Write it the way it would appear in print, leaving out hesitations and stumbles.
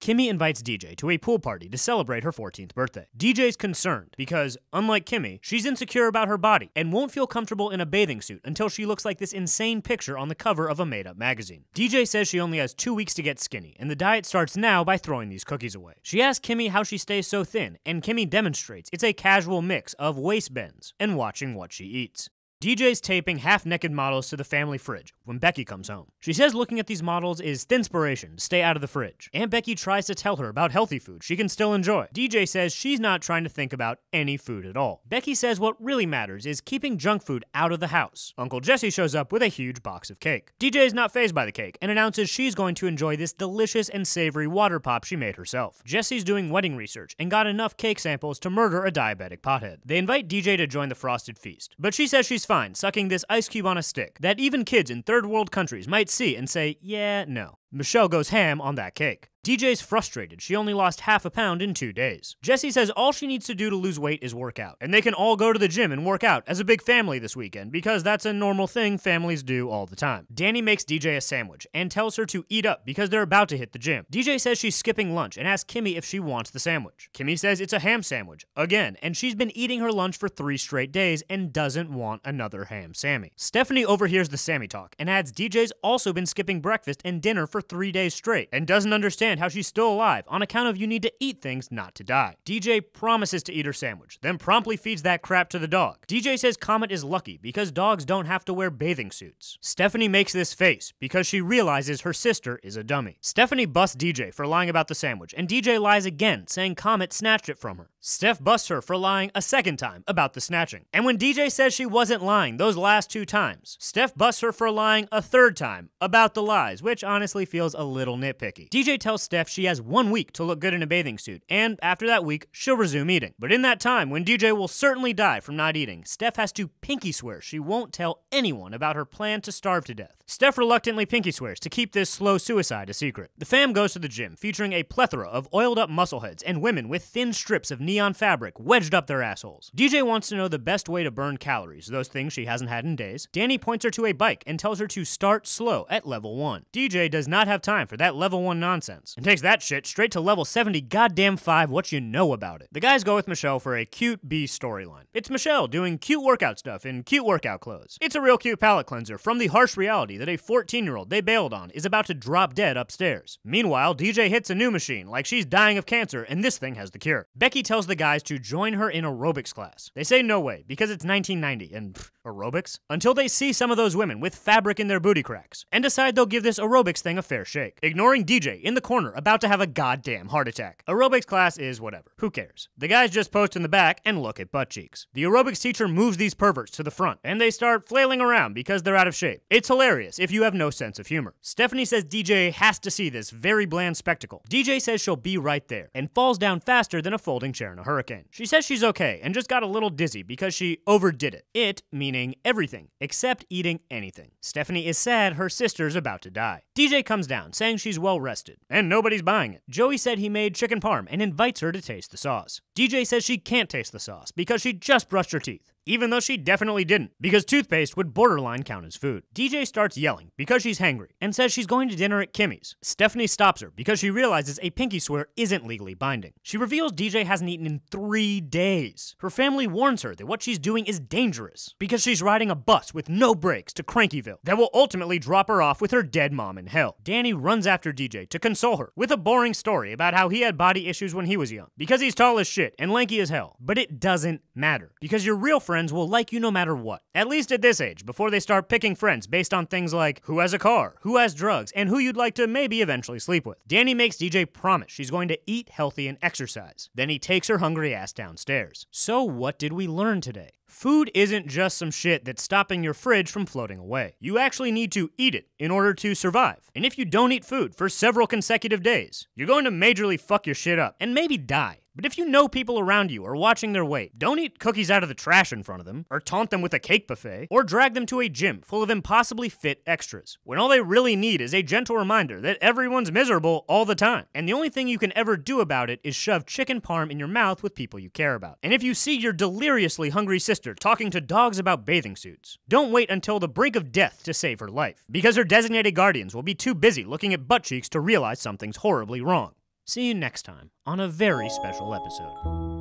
Kimmy invites DJ to a pool party to celebrate her 14th birthday. DJ's concerned because, unlike Kimmy, she's insecure about her body and won't feel comfortable in a bathing suit until she looks like this insane picture on the cover of a made-up magazine. DJ says she only has 2 weeks to get skinny, and the diet starts now by throwing these cookies away. She asks Kimmy how she stays so thin, and Kimmy demonstrates it's a casual mix of waist bends and watching what she eats. DJ's taping half-naked models to the family fridge when Becky comes home. She says looking at these models is thinspiration to stay out of the fridge. Aunt Becky tries to tell her about healthy food she can still enjoy. DJ says she's not trying to think about any food at all. Becky says what really matters is keeping junk food out of the house. Uncle Jesse shows up with a huge box of cake. DJ is not fazed by the cake and announces she's going to enjoy this delicious and savory water pop she made herself. Jesse's doing wedding research and got enough cake samples to murder a diabetic pothead. They invite DJ to join the frosted feast, but she says she's fine sucking this ice cube on a stick that even kids in third world countries might see and say, yeah, no. Michelle goes ham on that cake. DJ's frustrated she only lost half a pound in 2 days. Jesse says all she needs to do to lose weight is work out, and they can all go to the gym and work out as a big family this weekend because that's a normal thing families do all the time. Danny makes DJ a sandwich and tells her to eat up because they're about to hit the gym. DJ says she's skipping lunch and asks Kimmy if she wants the sandwich. Kimmy says it's a ham sandwich, again, and she's been eating her lunch for 3 straight days and doesn't want another ham Sammy. Stephanie overhears the Sammy talk and adds DJ's also been skipping breakfast and dinner for 3 days straight and doesn't understand how she's still alive on account of you need to eat things not to die. DJ promises to eat her sandwich, then promptly feeds that crap to the dog. DJ says Comet is lucky because dogs don't have to wear bathing suits. Stephanie makes this face because she realizes her sister is a dummy. Stephanie busts DJ for lying about the sandwich, and DJ lies again, saying Comet snatched it from her. Steph busts her for lying a second time about the snatching. And when DJ says she wasn't lying those last 2 times, Steph busts her for lying a 3rd time about the lies, which honestly feels a little nitpicky. DJ tells Steph she has 1 week to look good in a bathing suit, and after that week, she'll resume eating. But in that time, when DJ will certainly die from not eating, Steph has to pinky swear she won't tell anyone about her plan to starve to death. Steph reluctantly pinky swears to keep this slow suicide a secret. The fam goes to the gym, featuring a plethora of oiled-up muscleheads and women with thin strips of neon fabric wedged up their assholes. DJ wants to know the best way to burn calories, those things she hasn't had in days. Danny points her to a bike and tells her to start slow at level 1. DJ does not have time for that level 1 nonsense and takes that shit straight to level 70 goddamn 5 what you know about it. The guys go with Michelle for a cute B storyline. It's Michelle doing cute workout stuff in cute workout clothes. It's a real cute palate cleanser from the harsh reality that a 14-year-old they bailed on is about to drop dead upstairs. Meanwhile, DJ hits a new machine like she's dying of cancer and this thing has the cure. Becky tells the guys to join her in aerobics class. They say no way because it's 1990 and aerobics? Until they see some of those women with fabric in their booty cracks and decide they'll give this aerobics thing a fair shake, ignoring DJ in the corner about to have a goddamn heart attack. Aerobics class is whatever. Who cares? The guys just post in the back and look at butt cheeks. The aerobics teacher moves these perverts to the front and they start flailing around because they're out of shape. It's hilarious if you have no sense of humor. Stephanie says DJ has to see this very bland spectacle. DJ says she'll be right there and falls down faster than a folding chair in a hurricane. She says she's okay and just got a little dizzy because she overdid it. It meaning everything except eating anything. Stephanie is sad her sister's about to die. DJ comes down saying she's well rested and nobody's buying it. Joey said he made chicken parm and invites her to taste the sauce. DJ says she can't taste the sauce because she just brushed her teeth, even though she definitely didn't, because toothpaste would borderline count as food. DJ starts yelling because she's hangry and says she's going to dinner at Kimmy's. Stephanie stops her because she realizes a pinky swear isn't legally binding. She reveals DJ hasn't eaten in 3 days. Her family warns her that what she's doing is dangerous because she's riding a bus with no brakes to Crankyville that will ultimately drop her off with her dead mom in hell. Danny runs after DJ to console her with a boring story about how he had body issues when he was young because he's tall as shit and lanky as hell. But it doesn't matter because your real friends will like you no matter what. At least at this age, before they start picking friends based on things like who has a car, who has drugs, and who you'd like to maybe eventually sleep with. Danny makes DJ promise she's going to eat healthy and exercise. Then he takes her hungry ass downstairs. So what did we learn today? Food isn't just some shit that's stopping your fridge from floating away. You actually need to eat it in order to survive. And if you don't eat food for several consecutive days, you're going to majorly fuck your shit up and maybe die. But if you know people around you are watching their weight, don't eat cookies out of the trash in front of them, or taunt them with a cake buffet, or drag them to a gym full of impossibly fit extras, when all they really need is a gentle reminder that everyone's miserable all the time, and the only thing you can ever do about it is shove chicken parm in your mouth with people you care about. And if you see your deliriously hungry sister talking to dogs about bathing suits, don't wait until the brink of death to save her life, because her designated guardians will be too busy looking at butt cheeks to realize something's horribly wrong. See you next time on a very special episode.